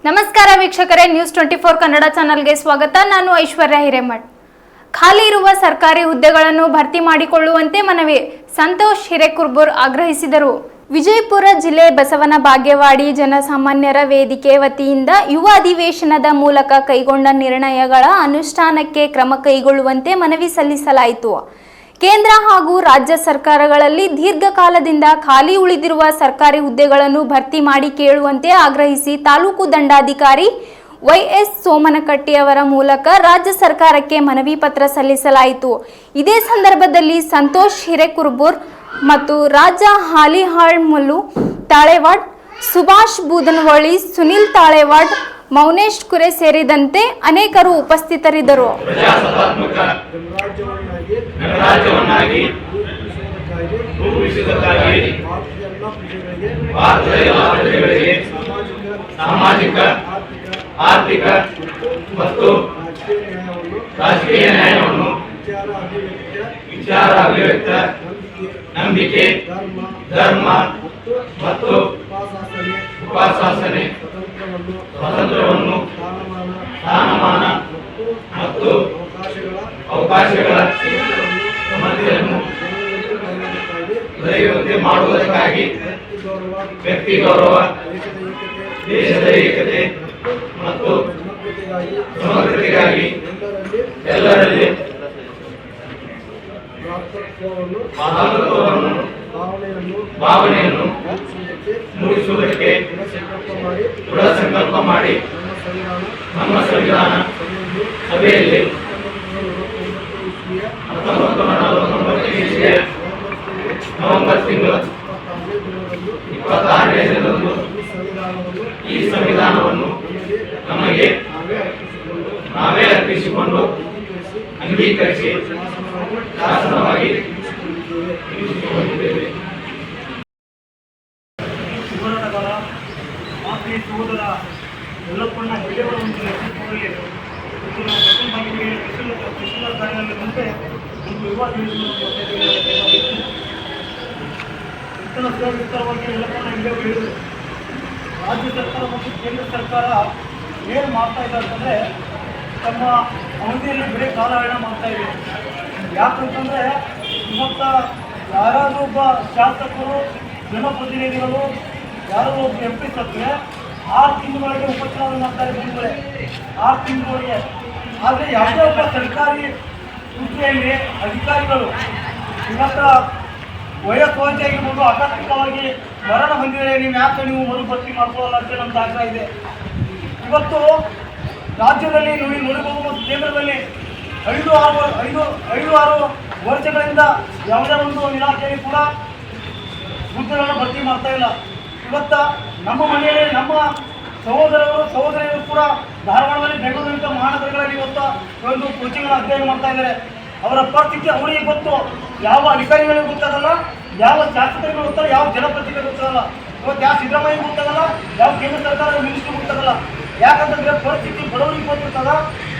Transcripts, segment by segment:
ನಮಸ್ಕಾರ ವೀಕ್ಷಕರೇ, ನ್ಯೂಸ್ 24 ಕನ್ನಡ ಚಾನೆಲ್ಗೆ ಸ್ವಾಗತ. ನಾನು ಐಶ್ವರ್ಯ ಹಿರೇಮಠ್. ಖಾಲಿ ಇರುವ ಸರ್ಕಾರಿ ಹುದ್ದೆಗಳನ್ನು ಭರ್ತಿ ಮಾಡಿಕೊಳ್ಳುವಂತೆ ಮನವಿ ಸಂತೋಷ್ ಹಿರೇಕುರ್ಬೂರ್ ಆಗ್ರಹಿಸಿದರು. ವಿಜಯಪುರ ಜಿಲ್ಲೆ ಬಸವನ ಬಾಗೇವಾಡಿ ಜನಸಾಮಾನ್ಯರ ವೇದಿಕೆ ವತಿಯಿಂದ ಯುವ ಅಧಿವೇಶನದ ಮೂಲಕ ಕೈಗೊಂಡ ನಿರ್ಣಯಗಳ ಅನುಷ್ಠಾನಕ್ಕೆ ಕ್ರಮ ಕೈಗೊಳ್ಳುವಂತೆ ಮನವಿ ಸಲ್ಲಿಸಲಾಯಿತು. ಕೇಂದ್ರ ಹಾಗೂ ರಾಜ್ಯ ಸರ್ಕಾರಗಳಲ್ಲಿ ದೀರ್ಘಕಾಲದಿಂದ ಖಾಲಿ ಉಳಿದಿರುವ ಸರ್ಕಾರಿ ಹುದ್ದೆಗಳನ್ನು ಭರ್ತಿ ಮಾಡಿ ಕೇಳುವಂತೆ ಆಗ್ರಹಿಸಿ ತಾಲೂಕು ದಂಡಾಧಿಕಾರಿ YS ಸೋಮನಕಟ್ಟಿ ಅವರ ಮೂಲಕ ರಾಜ್ಯ ಸರ್ಕಾರಕ್ಕೆ ಮನವಿ ಪತ್ರ ಸಲ್ಲಿಸಲಾಯಿತು. ಇದೇ ಸಂದರ್ಭದಲ್ಲಿ ಸಂತೋಷ್ ಹಿರೇಕುರ್ಬೂರ್ ಮತ್ತು ರಾಜ ಹಾಲಿಹಾಳ್ಮಲ್ಲು ತಾಳೆವಾಡ್, ಸುಭಾಷ್ ಬೂದನವಳ್ಳಿ, ಸುನಿಲ್ ತಾಳೆವಾಡ್, ಮೌನೇಶ್ ಕುರೆ ಸೇರಿದಂತೆ ಅನೇಕರು ಉಪಸ್ಥಿತರಿದ್ದರು. ಸಾಮಾಜಿಕ, ಆರ್ಥಿಕ ಮತ್ತು ರಾಜಕೀಯ ನ್ಯಾಯವನ್ನು ವಿಚಾರ ಅಭಿವ್ಯಕ್ತ ನಂಬಿಕೆ, ಧರ್ಮ ಮತ್ತು ಉಪಶಾಸನೆ ಸ್ವಾತಂತ್ರ್ಯವನ್ನು ಸ್ಥಾನಮಾನ ಮತ್ತು ಅವಕಾಶಗಳ ಸಮತೆಯನ್ನು ದೊರೆಯುವಂತೆ ಮಾಡುವುದಕ್ಕಾಗಿ ವ್ಯಕ್ತಿ ಗೌರವ, ದೇಶದ ಏಕತೆ ಮತ್ತು ಸಮಗ್ರತೆಗಾಗಿ ಎಲ್ಲರಲ್ಲಿ ಭಾವನೆಯನ್ನು ಮೂಡಿಸುವುದಕ್ಕೆ ದೃಢ ಸಂಕಲ್ಪ ಮಾಡಿ ನಮ್ಮ ಸಂವಿಧಾನ ಸಭೆಯಲ್ಲಿ 1949 ನವೆಂಬರ್ ತಿಂಗಳ 26ನೇ ದಿನದಂದು ಈ ಸಂವಿಧಾನವನ್ನು ನಮಗೆ ನಾವೇ ಅರ್ಪಿಸಿಕೊಂಡು ಅಂಗೀಕರಿಸಿ ಶಾಸನವಾಗಿ ಇರಿಸಿಕೊಂಡಿದ್ದೇವೆ. ಹೋರಾಟಗಾರ ಮಾತೃ ಸಹೋದರ ಯಲ್ಲಪ್ಪಣ್ಣ ಹೆಗ್ಡೆಯವರ ಒಂದು ನೇತೃತ್ವದಲ್ಲಿ ಕೃಷ್ಣ ಕಾರ್ಯದಲ್ಲಿ ಮುಂದೆ ಒಂದು ಯುವ ವಿಸ್ತಾರವಾಗಿ ಯಲ್ಲಪ್ಪಣ್ಣ ಹೆಗ್ಡೆಯವರು ಹೇಳಿದರು. ರಾಜ್ಯ ಸರ್ಕಾರ ಮತ್ತು ಕೇಂದ್ರ ಸರ್ಕಾರ ಏನು ಮಾಡ್ತಾ ಇದೆ ಅಂತಂದರೆ ತಮ್ಮ ಅವಧಿಯಲ್ಲಿ ಬೆಳೆ ಕಾಲಹರಣ ಮಾಡ್ತಾ ಇದೆ. ಯಾಕಂತಂದರೆ ಇವತ್ತು ಯಾರಾದರೂ ಒಬ್ಬ ಶಾಸಕರು, ಜನಪ್ರತಿನಿಧಿಗಳು, ಯಾರೋ ಒಬ್ಬ MP ಸತ್ತರೆ 6 ತಿಂಗಳೊಳಗೆ ಉಪಚುನಾವಣೆ ಮಾಡ್ತಾರೆ. ಬಂದರೆ 6 ತಿಂಗಳೊಳಗೆ. ಆದರೆ ಯಾವುದೇ ಒಬ್ಬ ಸರ್ಕಾರಿ ಹುದ್ದೆಯಲ್ಲಿ ಅಧಿಕಾರಿಗಳು ಇವತ್ತು ವಯಸ್ಸಾಗಿರ್ಬೋದು, ಆಕಸ್ಮಿಕವಾಗಿ ಮರಣ ಹೊಂದಿದರೆ ನೀವು ಮರುಭರ್ತಿ ಮಾಡ್ಕೊಳ್ಳಲ್ಲ ಅಂತ ನಮ್ಮ ಆಗ್ರಹ ಇದೆ. ಇವತ್ತು ರಾಜ್ಯದಲ್ಲಿ ನೀವು ನೋಡಬಹುದು ಮತ್ತು ಕೇಂದ್ರದಲ್ಲಿ 5-6 ವರ್ಷಗಳಿಂದ ಯಾವುದೇ ಒಂದು ಇಲಾಖೆಯಲ್ಲಿ ಕೂಡ ಹುದ್ದೆಗಳನ್ನು ಭರ್ತಿ ಮಾಡ್ತಾ ಇಲ್ಲ. ಇವತ್ತು ನಮ್ಮ ಮನೆಯಲ್ಲಿ ನಮ್ಮ ಸಹೋದರಿಯರು ಕೂಡ ಧಾರವಾಡದಲ್ಲಿ, ಬೆಂಗಳೂರಿನ ಮಹಾನಗರಗಳಲ್ಲಿ ಇವತ್ತು ಒಂದು ಕೋಚಿಂಗ್ನ ಅಧ್ಯಯನ ಮಾಡ್ತಾ ಇದ್ದಾರೆ. ಅವರ ಪರಿಸ್ಥಿತಿ ಅವರಿಗೆ ಗೊತ್ತು, ಯಾವ ಅಧಿಕಾರಿಗಳಿಗೆ ಗೊತ್ತಾಗಲ್ಲ, ಯಾವ ಶಾಸಕರಿಗೆ ಗೊತ್ತಾಗಲ್ಲ, ಯಾವ ಜನಪ್ರತಿನಿಧಿಗಳಿಗೆ ಗೊತ್ತಾಗಲ್ಲ, ಇವತ್ತು ಯಾವ ಸಿದ್ದರಾಮಯ್ಯ ಗೊತ್ತಾಗಲ್ಲ, ಯಾವ ಕೇಂದ್ರ ಸರ್ಕಾರದ ಮಿನಿಸ್ಟ್ರಿಗೆ ಗೊತ್ತಾಗಲ್ಲ. ಯಾಕಂತಂದರೆ ಪರಿಸ್ಥಿತಿ ಬಡವರಿಗೆ ಗೊತ್ತಿರ್ತದ.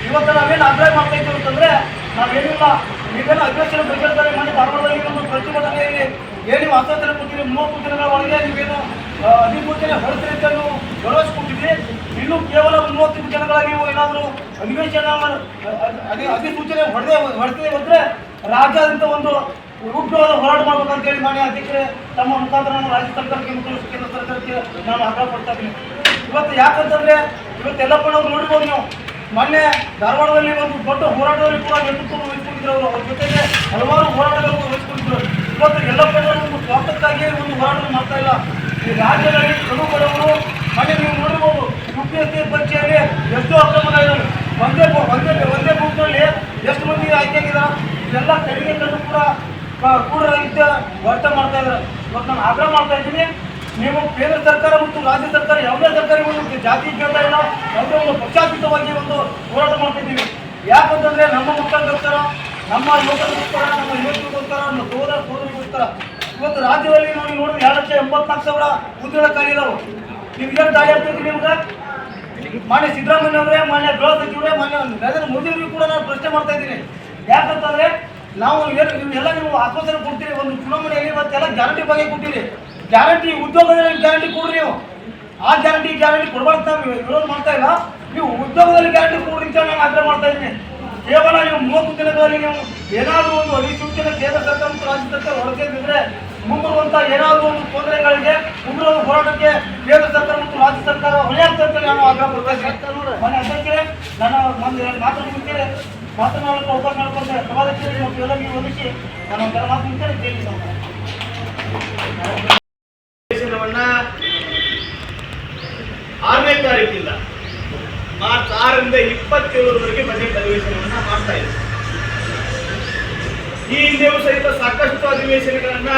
ಇವತ್ತು ನಾವೇನು ಆಗ್ರಹ ಮಾಡ್ತಾ ಇದ್ದೀವಿ ಅಂತಂದರೆ ನಾವೇನಿಲ್ಲ, ನೀವೇನು ಅಧಿವೇಶನ ಬಗೆಹರಿಸಿದರೆ ಮಾಡಿ ಧಾರವಾಡದಲ್ಲಿ ಒಂದು ಪ್ರತಿಭಟನೆಯಲ್ಲಿ ಏನು ಆಶ್ವಾಸನೆ ಕೊಟ್ಟಿರಿ, 30 ದಿನಗಳ ಒಳಗೆ ನೀವೇನು ಅಧಿಸೂಚನೆ ಹೊರಡಿಸಿ ಅಂತ ನೀವು ಭರವಸೆ ಕೊಟ್ಟಿದ್ರಿ. ಇನ್ನೂ ಕೇವಲ 30 ದಿನಗಳಲ್ಲಿ ನೀವು ಏನಾದರೂ ಅಧಿಸೂಚನೆ ಹೊರಡಿಸದೆ ಹೋದರೆ ರಾಜ್ಯಾದ್ಯಂತ ಒಂದು ಉಗ್ರವಾದ ಹೋರಾಟ ಮಾಡಬೇಕಂತೇಳಿ ಮಾನ್ಯ ಅಧ್ಯಕ್ಷರೇ ತಮ್ಮ ಮುಖಾಂತರ ನಾನು ರಾಜ್ಯ ಸರ್ಕಾರಕ್ಕೆ ಮತ್ತು ಕೇಂದ್ರ ಸರ್ಕಾರಕ್ಕೆ ನಾನು ಆಗ್ರಹ ಪಡ್ತಾ ಇದ್ದೀನಿ. ಇವತ್ತು ಯಾಕಂತಂದರೆ ಇವತ್ತು ಯಲ್ಲಪ್ಪನವ್ರು ನೋಡಿರ್ಬೋದು ನೀವು, ಮೊನ್ನೆ ಧಾರವಾಡದಲ್ಲಿ ಒಂದು ದೊಡ್ಡ ಹೋರಾಟದಲ್ಲಿ ಕೂಡ ನೇತೃತ್ವ ವಹಿಸ್ಕೊಂಡಿದ್ರು. ಅವರು ಅವ್ರ ಜೊತೆಗೆ ಹಲವಾರು ಹೋರಾಟಗಳನ್ನು ವಹಿಸ್ಕೊಂಡಿದ್ರು. ಇವತ್ತು ಯಲ್ಲಪ್ಪನವರು ಒಂದು ಸ್ವಾರ್ಥಕ್ಕಾಗಿ ಒಂದು ಹೋರಾಟ ಮಾಡ್ತಾ ಇಲ್ಲ. ಈ ರಾಜ್ಯದಲ್ಲಿ ಕಡು ಬಡವರು ಮೊನ್ನೆ ನೀವು ನೋಡಿರ್ಬೋದು, UPSC ಪರೀಕ್ಷೆಯಲ್ಲಿ ಎಷ್ಟೋ ಅಕ್ರಮಗಳಿದ್ದಾವೆ. ಒಂದೇ ಬೂತ್ನಲ್ಲಿ ಎಷ್ಟು ಮಂದಿ ಆಯ್ಕೆಯಾಗಿದ್ದಾರೆ. ಇದೆಲ್ಲ ತೆರಿಗೆ ತಂದು ಕೂಡ ರಹಿತ ವರ್ತ ಮಾಡ್ತಾ ಇದ್ದಾರೆ. ಇವತ್ತು ನಾನು ಆಗ್ರಹ ಮಾಡ್ತಾ ಇದ್ದೀನಿ, ನೀವು ಕೇಂದ್ರ ಸರ್ಕಾರ ಮತ್ತು ರಾಜ್ಯ ಸರ್ಕಾರ ಯಾವುದೇ ಸರ್ಕಾರಿ ಒಂದು ಜಾತಿ ಕೇಳ್ತಾ ಇಲ್ಲ, ಯಾವುದೇ ಒಂದು ಪಕ್ಷಾತೀತವಾಗಿ ಒಂದು ಹೋರಾಟ ಮಾಡ್ತಾ ಇದ್ದೀವಿ. ಯಾಕಂತಂದರೆ ನಮ್ಮ ಮಕ್ಕಳಿಗೋಸ್ಕರ, ನಮ್ಮ ಯುವಕರಿಗೋಸ್ಕರ, ನಮ್ಮ ಯುವಕರಿಗೋಸ್ಕರ, ನಮ್ಮ ಸೋದರಿಗೋಸ್ಕರ. ಇವತ್ತು ರಾಜ್ಯದಲ್ಲಿ ನಾವು ನೋಡಿದ್ರೆ 2,84,000 ಹುದ್ದೆಗಳ ಖಾಲಿ ಇದಾವೆ. ನೀವು ಏನು ದಾಳಿ ಆಗ್ತಿದ್ದೀವಿ ನಿಮ್ಗೆ? ಮಾನ್ಯ ಸಿದ್ದರಾಮಯ್ಯ ಅವರೇ, ಮಾನ್ಯ ಗೃಹ ಸಚಿವರೇ, ಮಾನ್ಯ ನರೇಂದ್ರ ಮೋದಿ ಅವರಿಗೂ ಕೂಡ ನಾನು ಪ್ರಶ್ನೆ ಮಾಡ್ತಾ ಇದ್ದೀನಿ. ಯಾಕಂತಂದರೆ ನಾವು ನೀವೆಲ್ಲ ನೀವು ಆಶ್ವಾಸನೆ ಕೊಡ್ತೀರಿ, ಒಂದು ಚುನಾವಣೆಯಲ್ಲಿ ಇವತ್ತೆಲ್ಲ ಗ್ಯಾರಂಟಿ ಬಗ್ಗೆ ಕೊಟ್ಟಿರಿ. ಗ್ಯಾರಂಟಿ ಉದ್ಯೋಗದಲ್ಲಿ ಗ್ಯಾರಂಟಿ ಕೊಡ್ರಿ ನೀವು. ಆ ಗ್ಯಾರಂಟಿ ಕೊಡಬಾರ್ದು ನಾವು ವಿರೋಧ ಮಾಡ್ತಾ ಇಲ್ಲ. ನೀವು ಉದ್ಯೋಗದಲ್ಲಿ ಗ್ಯಾರಂಟಿ ಕೊಡ್ರಿ ಅಂತ ನಾನು ಆಗ್ರಹ ಮಾಡ್ತಾ ಇದ್ದೀನಿ. ಕೇವಲ ನೀವು 30 ದಿನಗಳಲ್ಲಿ ನೀವು ಏನಾದರೂ ಒಂದು ಅಧಿಸೂಚನೆ ಕೇಂದ್ರ ಸರ್ಕಾರ ಮತ್ತು ರಾಜ್ಯ ಸರ್ಕಾರ ಹೊರಡಿಸಿದ್ರೆ ಮುಂಬರುವಂತಹ ಏನಾದರೂ ಒಂದು ತೊಂದರೆಗಳಿಗೆ ಮುಂಬರುವ ಹೋರಾಟಕ್ಕೆ ಕೇಂದ್ರ ಸರ್ಕಾರ ಮತ್ತು ರಾಜ್ಯ ಸರ್ಕಾರ ಹೊಣೆಯಾಗ್ತದೆ ಅಂತ ನಾನು ಆಗ್ರಹ ಪಡ್ತಾ ಇದ್ದೀನಿ. ಮನೆ ಅಧ್ಯಕ್ಷರೇ, ನಾನು ಮಾತನಾಡುತ್ತೇನೆ, ಮಾತನಾಡಲು ಅವಕಾಶ ಮಾಡಿಕೊಂಡೆ ಸಭಾಧ್ಯಕ್ಷರಿಗೆ ಮತ್ತು ಎಲ್ಲ ನೀವು ಒದಗಿಸಿ ನಾನು ಒಂಥರ ಮಾತು ಮುಗಿಸ್ತೇನೆ. ಅಧಿವೇಶನವನ್ನ 6ನೇ ತಾರೀಕಿಂದ ಮಾರ್ಚ್ 6ರಿಂದ 27ರವರೆಗೆ ಬಜೆಟ್ ಅಧಿವೇಶನವನ್ನ ಮಾಡ್ತಾ ಇದೆ. ಈ ಹಿಂದೆಯೂ ಸಹಿತ ಸಾಕಷ್ಟು ಅಧಿವೇಶನಗಳನ್ನ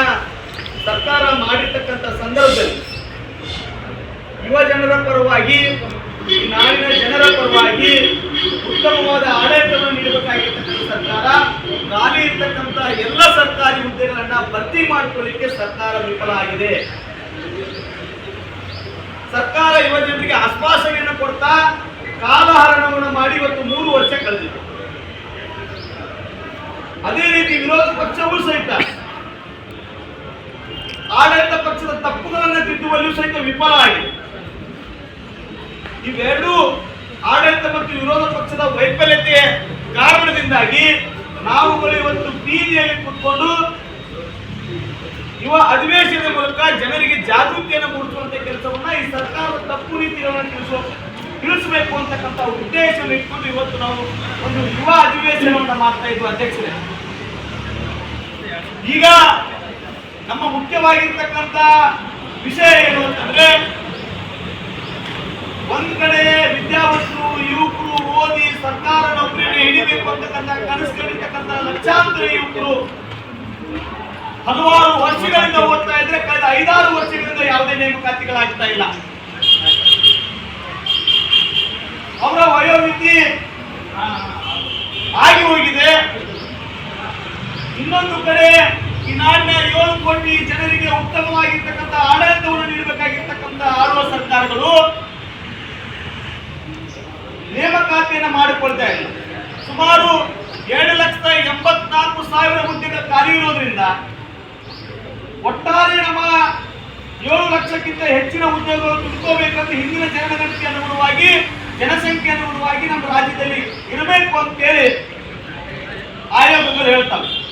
ಸರ್ಕಾರ ಮಾಡಿರ್ತಕ್ಕಂಥ ಸಂದರ್ಭದಲ್ಲಿ ಯುವ ಜನರ ಪರವಾಗಿ, ಈ ನಾಡಿನ ಜನರ ಪರವಾಗಿ ಉತ್ತಮವಾದ ಆಡಳಿತವನ್ನು ನೀಡಬೇಕಾಗಿರ್ತಕ್ಕಂಥ ಸರ್ಕಾರ ಖಾಲಿ ಇರ್ತಕ್ಕಂಥ ಎಲ್ಲ ಸರ್ಕಾರಿ ಹುದ್ದೆಗಳನ್ನ ಭರ್ತಿ ಮಾಡಿಕೊಳ್ಳಲಿಕ್ಕೆ ಸರ್ಕಾರ ವಿಫಲ ಆಗಿದೆ. ಸರ್ಕಾರ ಯುವ ಜನರಿಗೆ ಆಶ್ವಾಸನೆಯನ್ನು ಕೊಡ್ತಾ ಕಾಲಹರಣವನ್ನು ಮಾಡಿ ಇವತ್ತು 3 ವರ್ಷ ಕಳೆದಿದೆ. ಅದೇ ರೀತಿ ವಿರೋಧ ಪಕ್ಷವೂ ಸಹಿತ ಆಡಳಿತ ಪಕ್ಷದ ತಪ್ಪುಗಳನ್ನು ತಿದ್ದುವಲ್ಲಿಯೂ ಸಹಿತ ವಿಫಲ ಆಗಿದೆ. ಇವೆರಡೂ ಆಡಳಿತ ಮತ್ತು ವಿರೋಧ ಪಕ್ಷದ ವೈಫಲ್ಯತೆಯ ಕಾರಣದಿಂದಾಗಿ ನಾವುಗಳು ಇವತ್ತು ಬೀದಿಯಲ್ಲಿ ಕೂತ್ಕೊಂಡು ಯುವ ಅಧಿವೇಶನದ ಮೂಲಕ ಜನರಿಗೆ ಜಾಗೃತಿಯನ್ನು ಮೂಡಿಸುವಂತ ಕೆಲಸವನ್ನ ಈ ಸರ್ಕಾರದ ತಪ್ಪು ನೀತಿಗಳನ್ನು ತಿಳಿಸಬೇಕು ಅಂತಕ್ಕಂಥ ಉದ್ದೇಶವನ್ನು ಇಟ್ಕೊಂಡು ಇವತ್ತು ನಾವು ಒಂದು ಯುವ ಅಧಿವೇಶನವನ್ನು ಮಾಡ್ತಾ ಇದ್ವಿ ಅಧ್ಯಕ್ಷರೇ. ಈಗ ನಮ್ಮ ಮುಖ್ಯವಾಗಿರ್ತಕ್ಕಂಥ ವಿಷಯ ಏನು ಅಂತಂದ್ರೆ, ಒಂದ್ ಕಡೆ ವಿದ್ಯಾವಂತರು ಯುವಕರು ಓದಿ ಸರ್ಕಾರ ನೌಕರಿಯನ್ನು ಹಿಡಿಬೇಕು ಅಂತಕ್ಕಂಥ ಕನಸು ಕಂಡಿರ್ತಕ್ಕಂಥ ಲಕ್ಷಾಂತರ ಯುವಕರು ಹಲವಾರು ವರ್ಷಗಳಿಂದ ಓದ್ತಾ ಇದ್ರೆ ಕಳೆದ 5-6 ವರ್ಷಗಳಿಂದ ಯಾವುದೇ ನೇಮಕಾತಿಗಳಾಗ್ತಾ ಇಲ್ಲ. ಅವರ ವಯೋಮಿತಿ ಆಗಿ ಹೋಗಿದೆ. ಇನ್ನೊಂದು ಕಡೆ ಈ ನಾಡಿನ 7 ಕೋಟಿ ಜನರಿಗೆ ಉತ್ತಮವಾಗಿರ್ತಕ್ಕಂಥ ಆಡಳಿತವನ್ನು ನೀಡಬೇಕಾಗಿರ್ತಕ್ಕಂಥ ಆಳುವ ಸರ್ಕಾರಗಳು ನೇಮಕಾತಿಯನ್ನು ಮಾಡಿಕೊಳ್ತಾ ಇಲ್ಲ. ಸುಮಾರು 2,84,000 ಹುದ್ದೆಗಳು ಖಾಲಿ ಇರೋದ್ರಿಂದ ಒಟ್ಟಾರೆ ನಮ್ಮ 7 ಲಕ್ಷಕ್ಕಿಂತ ಹೆಚ್ಚಿನ ಹುದ್ದೆಗಳು ತುಂಬಿಕೋಬೇಕಂತ ಹಿಂದಿನ ಜನಗಣತಿ ಅನುಗುಣವಾಗಿ, ಜನಸಂಖ್ಯೆ ಅನುಗುಣವಾಗಿ ನಮ್ಮ ರಾಜ್ಯದಲ್ಲಿ ಇರಬೇಕು ಅಂತೇಳಿ ಆಯೋಗಗಳು ಹೇಳ್ತವೆ.